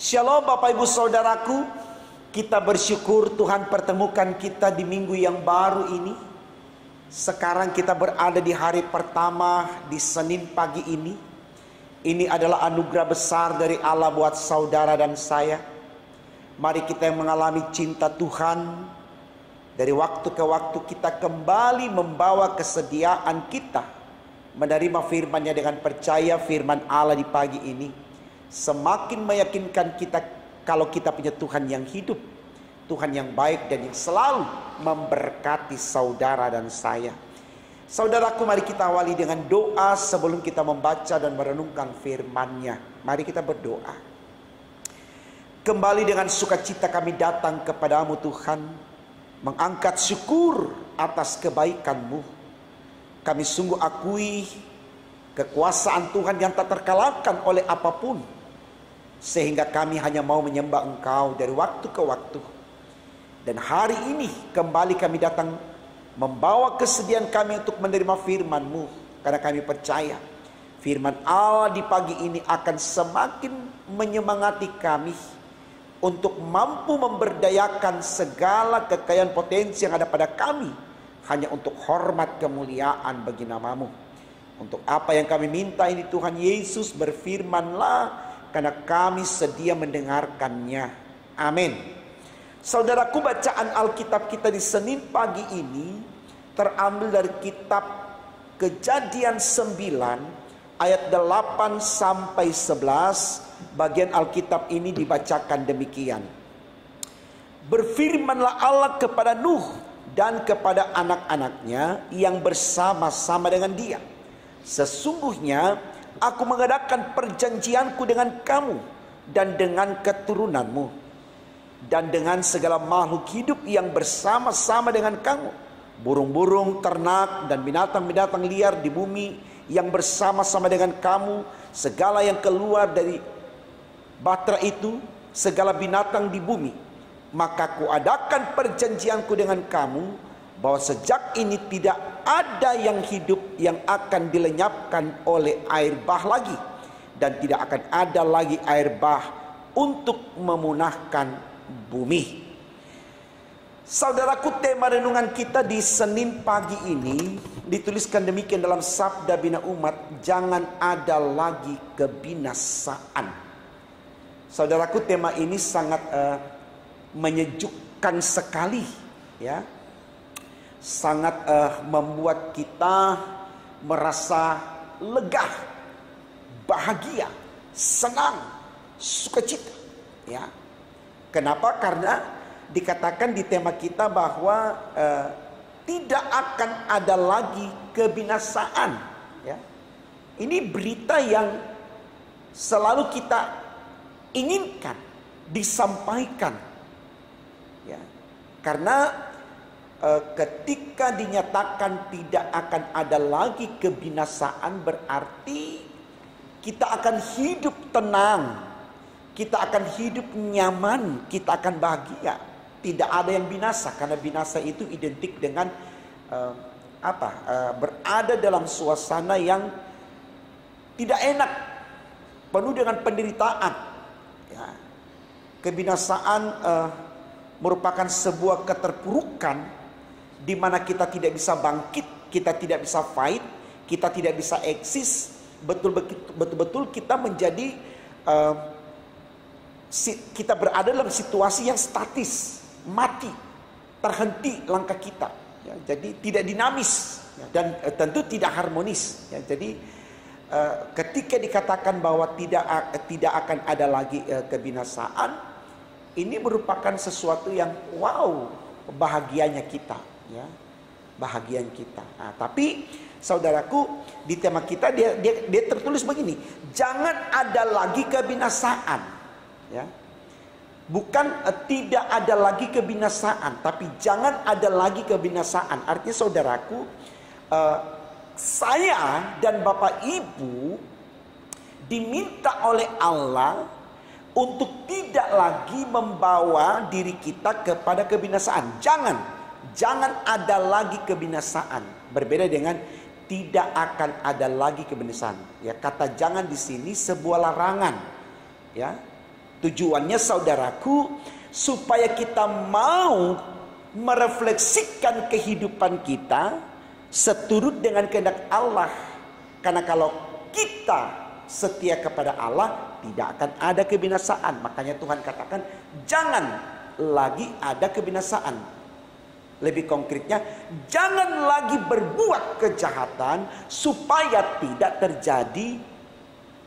Shalom Bapak Ibu Saudaraku, kita bersyukur Tuhan pertemukan kita di minggu yang baru ini. Sekarang kita berada di hari pertama di Senin pagi ini. Ini adalah anugerah besar dari Allah buat saudara dan saya. Mari kita yang mengalami cinta Tuhan, dari waktu ke waktu kita kembali membawa kesediaan kita menerima firman-Nya dengan percaya firman Allah di pagi ini. Semakin meyakinkan kita kalau kita punya Tuhan yang hidup, Tuhan yang baik dan yang selalu memberkati saudara dan saya. Saudaraku, mari kita awali dengan doa sebelum kita membaca dan merenungkan firman-Nya. Mari kita berdoa. Kembali dengan sukacita kami datang kepadamu Tuhan, mengangkat syukur atas kebaikan-Mu. Kami sungguh akui kekuasaan Tuhan yang tak terkalahkan oleh apapun, sehingga kami hanya mau menyembah Engkau dari waktu ke waktu. Dan hari ini kembali kami datang membawa kesediaan kami untuk menerima firman-Mu, karena kami percaya firman Allah di pagi ini akan semakin menyemangati kami untuk mampu memberdayakan segala kekayaan potensi yang ada pada kami, hanya untuk hormat kemuliaan bagi nama-Mu. Untuk apa yang kami minta ini Tuhan Yesus, berfirman-Lah, karena kami sedia mendengarkannya. Amin. Saudaraku, bacaan Alkitab kita di Senin pagi ini terambil dari kitab Kejadian 9 ayat 8 sampai 11. Bagian Alkitab ini dibacakan demikian. Berfirmanlah Allah kepada Nuh dan kepada anak-anaknya yang bersama-sama dengan dia. Sesungguhnya aku mengadakan perjanjianku dengan kamu dan dengan keturunanmu, dan dengan segala makhluk hidup yang bersama-sama dengan kamu, burung-burung, ternak, dan binatang-binatang liar di bumi yang bersama-sama dengan kamu, segala yang keluar dari batra itu, segala binatang di bumi. Maka kuadakan perjanjianku dengan kamu, bahwa sejak ini tidak ada yang hidup yang akan dilenyapkan oleh air bah lagi, dan tidak akan ada lagi air bah untuk memunahkan bumi. Saudaraku, tema renungan kita di Senin pagi ini dituliskan demikian dalam Sabda Bina Umat, jangan ada lagi kebinasaan. Saudaraku, tema ini sangat menyejukkan sekali, ya. Sangat membuat kita merasa lega, bahagia, senang, sukacita, ya. Kenapa? Karena dikatakan di tema kita bahwa tidak akan ada lagi kebinasaan, ya. Ini berita yang selalu kita inginkan disampaikan, ya. Karena ketika dinyatakan tidak akan ada lagi kebinasaan, berarti kita akan hidup tenang, kita akan hidup nyaman, kita akan bahagia. Tidak ada yang binasa, karena binasa itu identik dengan berada dalam suasana yang tidak enak, penuh dengan penderitaan, ya. Kebinasaan merupakan sebuah keterpurukan di mana kita tidak bisa bangkit, kita tidak bisa fight, kita tidak bisa eksis. Betul-betul kita menjadi kita berada dalam situasi yang statis, mati, terhenti langkah kita, ya. Jadi tidak dinamis, ya, dan tentu tidak harmonis, ya. Jadi ketika dikatakan bahwa tidak akan ada lagi kebinasaan, ini merupakan sesuatu yang wow, bahagianya kita, ya, bahagian kita. Nah, tapi saudaraku, di tema kita dia tertulis begini, jangan ada lagi kebinasaan, ya. Bukan tidak ada lagi kebinasaan, tapi jangan ada lagi kebinasaan. Artinya saudaraku, saya dan Bapak Ibu diminta oleh Allah untuk tidak lagi membawa diri kita kepada kebinasaan. Jangan ada lagi kebinasaan. Berbeda dengan tidak akan ada lagi kebinasaan. Ya, kata jangan di sini sebuah larangan. Ya, tujuannya saudaraku, supaya kita mau merefleksikan kehidupan kita seturut dengan kehendak Allah. Karena kalau kita setia kepada Allah, tidak akan ada kebinasaan. Makanya Tuhan katakan, jangan lagi ada kebinasaan. Lebih konkretnya, jangan lagi berbuat kejahatan supaya tidak terjadi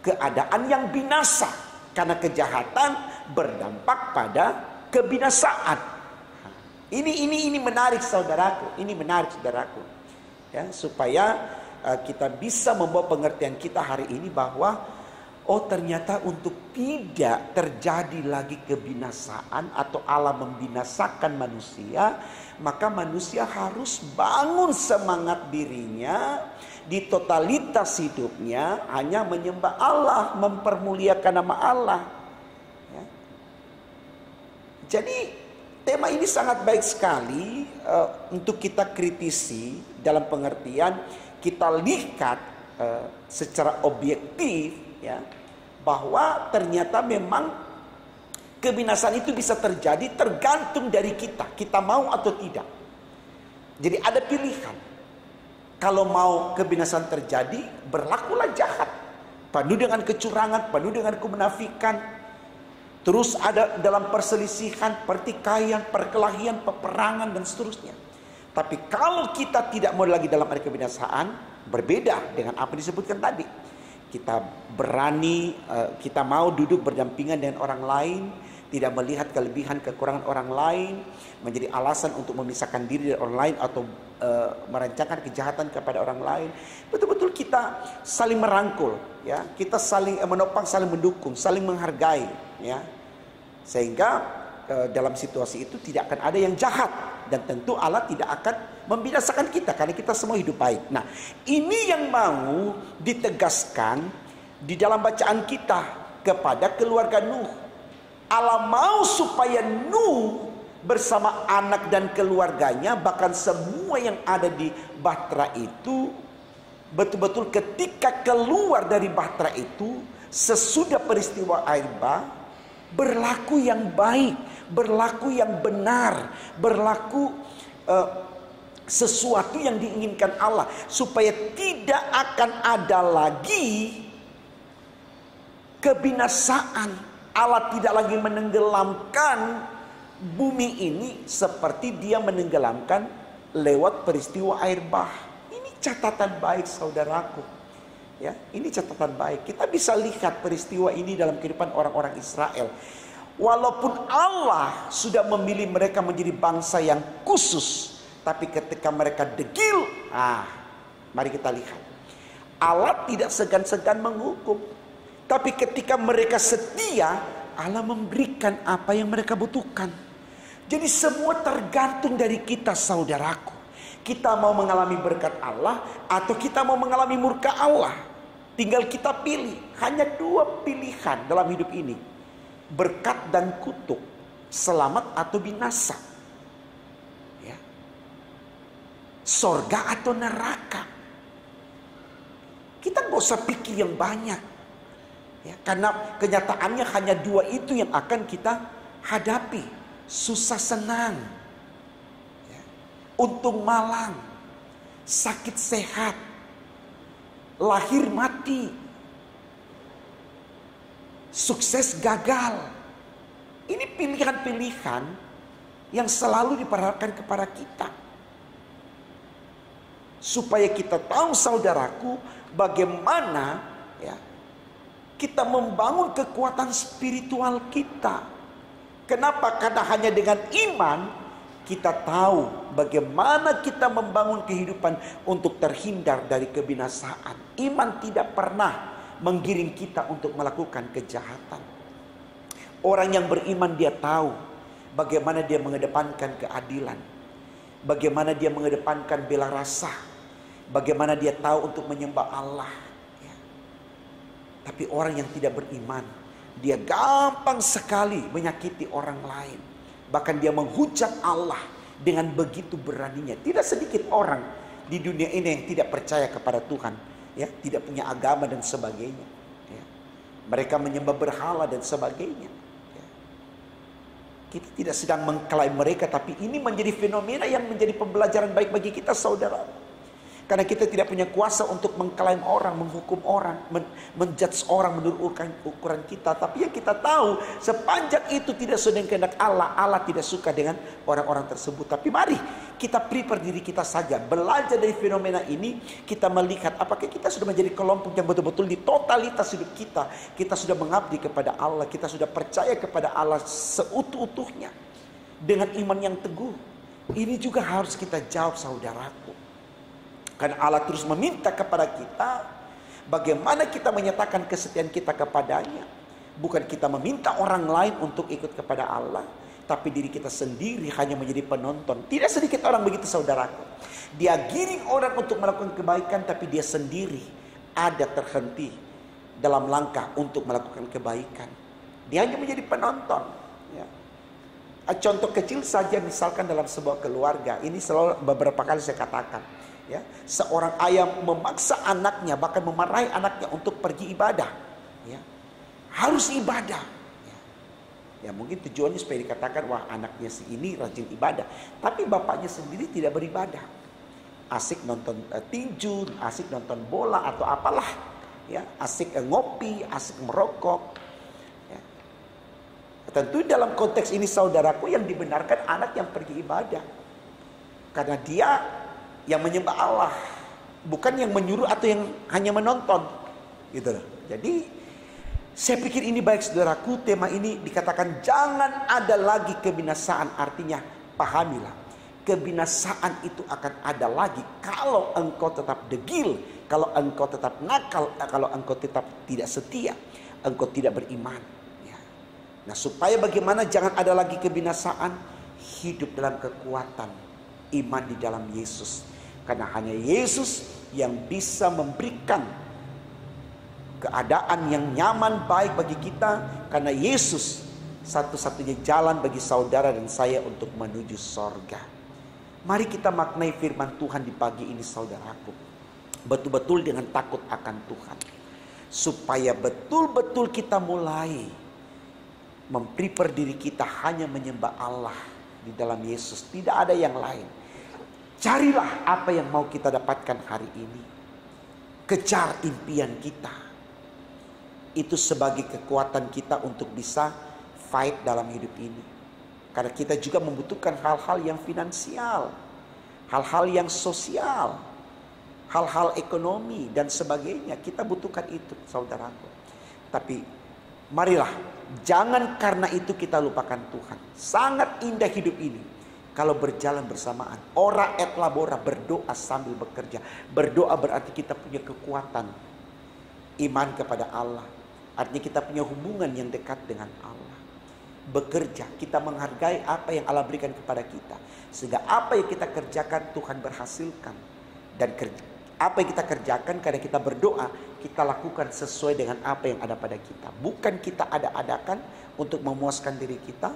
keadaan yang binasa. Karena kejahatan berdampak pada kebinasaan. Ini menarik saudaraku. Ini menarik saudaraku. Ya, supaya kita bisa membawa pengertian kita hari ini bahwa ternyata untuk tidak terjadi lagi kebinasaan atau Allah membinasakan manusia, maka manusia harus bangun semangat dirinya di totalitas hidupnya hanya menyembah Allah, mempermuliakan nama Allah. Ya. Jadi tema ini sangat baik sekali untuk kita kritisi dalam pengertian kita lihat secara objektif, ya, bahwa ternyata memang kebinasaan itu bisa terjadi tergantung dari kita. Kita mau atau tidak. Jadi ada pilihan. Kalau mau kebinasaan terjadi, berlakulah jahat. Penuh dengan kecurangan, penuh dengan kemunafikan. Terus ada dalam perselisihan, pertikaian, perkelahian, peperangan dan seterusnya. Tapi kalau kita tidak mau lagi dalam ada kebinasaan, berbeda dengan apa disebutkan tadi. Kita berani, kita mau duduk berdampingan dengan orang lain, tidak melihat kelebihan kekurangan orang lain, menjadi alasan untuk memisahkan diri dari orang lain atau merancangkan kejahatan kepada orang lain. Betul-betul kita saling merangkul, ya, kita saling menopang, saling mendukung, saling menghargai, ya, sehingga dalam situasi itu tidak akan ada yang jahat. Dan tentu Allah tidak akan membinasakan kita karena kita semua hidup baik. Nah, ini yang mau ditegaskan di dalam bacaan kita kepada keluarga Nuh. Allah mau supaya Nuh bersama anak dan keluarganya, bahkan semua yang ada di Bahtera itu, betul-betul ketika keluar dari Bahtera itu, sesudah peristiwa air bah, berlaku yang baik, berlaku yang benar, berlaku sesuatu yang diinginkan Allah, supaya tidak akan ada lagi kebinasaan. Allah tidak lagi menenggelamkan bumi ini seperti dia menenggelamkan lewat peristiwa air bah. Ini catatan baik saudaraku. Ya, ini catatan baik. Kita bisa lihat peristiwa ini dalam kehidupan orang-orang Israel. Walaupun Allah sudah memilih mereka menjadi bangsa yang khusus, tapi ketika mereka degil, mari kita lihat. Allah tidak segan-segan menghukum. Tapi ketika mereka setia, Allah memberikan apa yang mereka butuhkan. Jadi semua tergantung dari kita saudaraku. Kita mau mengalami berkat Allah atau kita mau mengalami murka Allah. Tinggal kita pilih. Hanya dua pilihan dalam hidup ini. Berkat dan kutuk, selamat atau binasa, ya. Sorga atau neraka. Kita nggak usah pikir yang banyak, ya, karena kenyataannya hanya dua itu yang akan kita hadapi. Susah senang, ya. Untung malang, sakit sehat, lahir mati, sukses gagal. Ini pilihan-pilihan yang selalu diperhadapkan kepada kita. Supaya kita tahu saudaraku, bagaimana, ya, kita membangun kekuatan spiritual kita. Kenapa? Karena hanya dengan iman kita tahu bagaimana kita membangun kehidupan untuk terhindar dari kebinasaan. Iman tidak pernah menggiring kita untuk melakukan kejahatan. Orang yang beriman dia tahu bagaimana dia mengedepankan keadilan, bagaimana dia mengedepankan bela rasa, bagaimana dia tahu untuk menyembah Allah, ya. Tapi orang yang tidak beriman, dia gampang sekali menyakiti orang lain. Bahkan dia menghujat Allah dengan begitu beraninya. Tidak sedikit orang di dunia ini yang tidak percaya kepada Tuhan, ya, tidak punya agama dan sebagainya, ya. Mereka menyembah berhala dan sebagainya. Kita tidak sedang mengklaim mereka, tapi ini menjadi fenomena yang menjadi pembelajaran baik bagi kita, saudara. Karena kita tidak punya kuasa untuk mengklaim orang, menghukum orang, menjudge orang menurut ukuran kita. Tapi yang kita tahu, sepanjang itu tidak sesuai dengan kehendak Allah, Allah tidak suka dengan orang-orang tersebut. Tapi mari kita prepare diri kita saja, belajar dari fenomena ini. Kita melihat apakah kita sudah menjadi kelompok yang betul-betul di totalitas hidup kita. Kita sudah mengabdi kepada Allah, kita sudah percaya kepada Allah seutuh-utuhnya dengan iman yang teguh. Ini juga harus kita jawab, saudaraku. Karena Allah terus meminta kepada kita bagaimana kita menyatakan kesetiaan kita kepadanya. Bukan kita meminta orang lain untuk ikut kepada Allah, tapi diri kita sendiri hanya menjadi penonton. Tidak sedikit orang begitu, saudaraku. Dia giring orang untuk melakukan kebaikan, tapi dia sendiri ada terhenti dalam langkah untuk melakukan kebaikan. Dia hanya menjadi penonton. Ya. Contoh kecil saja, misalkan dalam sebuah keluarga. Ini selalu beberapa kali saya katakan. Ya, seorang ayah memaksa anaknya, bahkan memarahi anaknya untuk pergi ibadah. Ya, harus ibadah. Ya, mungkin tujuannya supaya dikatakan, wah anaknya si ini rajin ibadah. Tapi bapaknya sendiri tidak beribadah. Asik nonton tinju, asik nonton bola atau apalah. Ya, asik ngopi, asik merokok. Ya. Tentu dalam konteks ini, saudaraku, yang dibenarkan anak yang pergi ibadah. Karena dia yang menyembah Allah, bukan yang menyuruh atau yang hanya menonton, gitu loh. Jadi saya pikir ini baik, saudaraku. Tema ini dikatakan jangan ada lagi kebinasaan. Artinya pahamilah, kebinasaan itu akan ada lagi kalau engkau tetap degil, kalau engkau tetap nakal, kalau engkau tetap tidak setia, engkau tidak beriman. Ya. Nah, supaya bagaimana jangan ada lagi kebinasaan, hidup dalam kekuatan iman di dalam Yesus. Karena hanya Yesus yang bisa memberikan keadaan yang nyaman baik bagi kita. Karena Yesus satu-satunya jalan bagi saudara dan saya untuk menuju sorga. Mari kita maknai firman Tuhan di pagi ini, saudaraku. Betul-betul dengan takut akan Tuhan. Supaya betul-betul kita mulai memprepare diri kita hanya menyembah Allah di dalam Yesus. Tidak ada yang lain. Carilah apa yang mau kita dapatkan hari ini. Kejar impian kita. Itu sebagai kekuatan kita untuk bisa fight dalam hidup ini. Karena kita juga membutuhkan hal-hal yang finansial, hal-hal yang sosial, hal-hal ekonomi dan sebagainya. Kita butuhkan itu, saudaraku. Tapi marilah, jangan karena itu kita lupakan Tuhan. Sangat indah hidup ini kalau berjalan bersamaan. Ora et labora, berdoa sambil bekerja. Berdoa berarti kita punya kekuatan iman kepada Allah. Artinya kita punya hubungan yang dekat dengan Allah. Bekerja, kita menghargai apa yang Allah berikan kepada kita. Sehingga apa yang kita kerjakan Tuhan berhasilkan. Dan apa yang kita kerjakan karena kita berdoa, kita lakukan sesuai dengan apa yang ada pada kita. Bukan kita ada-adakan untuk memuaskan diri kita,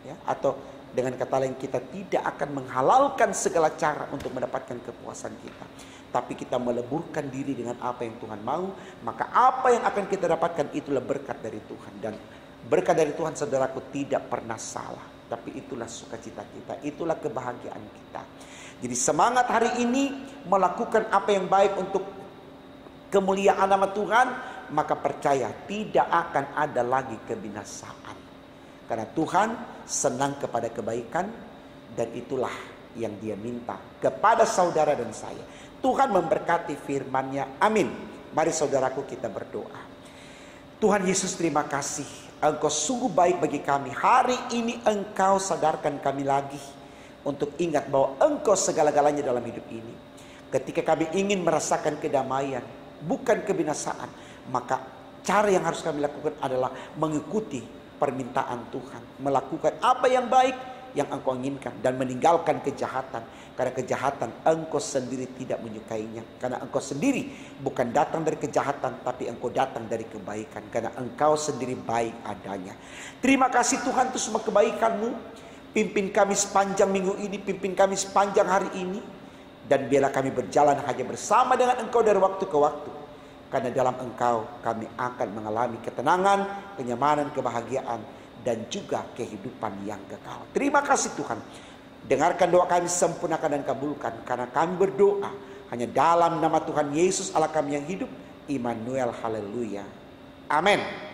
ya, atau dengan kata lain kita tidak akan menghalalkan segala cara untuk mendapatkan kepuasan kita. Tapi kita meleburkan diri dengan apa yang Tuhan mau. Maka apa yang akan kita dapatkan itulah berkat dari Tuhan. Dan berkat dari Tuhan, saudaraku, tidak pernah salah. Tapi itulah sukacita kita, itulah kebahagiaan kita. Jadi semangat hari ini melakukan apa yang baik untuk kemuliaan nama Tuhan. Maka percaya tidak akan ada lagi kebinasaan. Karena Tuhan senang kepada kebaikan. Dan itulah yang Dia minta kepada saudara dan saya. Tuhan memberkati firman-Nya. Amin. Mari saudaraku kita berdoa. Tuhan Yesus, terima kasih. Engkau sungguh baik bagi kami. Hari ini Engkau sadarkan kami lagi untuk ingat bahwa Engkau segala-galanya dalam hidup ini. Ketika kami ingin merasakan kedamaian, bukan kebinasaan, maka cara yang harus kami lakukan adalah mengikuti permintaan Tuhan, melakukan apa yang baik yang Engkau inginkan dan meninggalkan kejahatan. Karena kejahatan Engkau sendiri tidak menyukainya. Karena Engkau sendiri bukan datang dari kejahatan, tapi Engkau datang dari kebaikan. Karena Engkau sendiri baik adanya. Terima kasih Tuhan untuk semua kebaikan-Mu. Pimpin kami sepanjang minggu ini, pimpin kami sepanjang hari ini. Dan biarlah kami berjalan hanya bersama dengan Engkau dari waktu ke waktu. Karena dalam Engkau kami akan mengalami ketenangan, kenyamanan, kebahagiaan. dan juga kehidupan yang kekal. Terima kasih Tuhan. Dengarkan doa kami, sempurnakan dan kabulkan. Karena kami berdoa hanya dalam nama Tuhan Yesus Allah kami yang hidup. Immanuel, haleluya. Amin.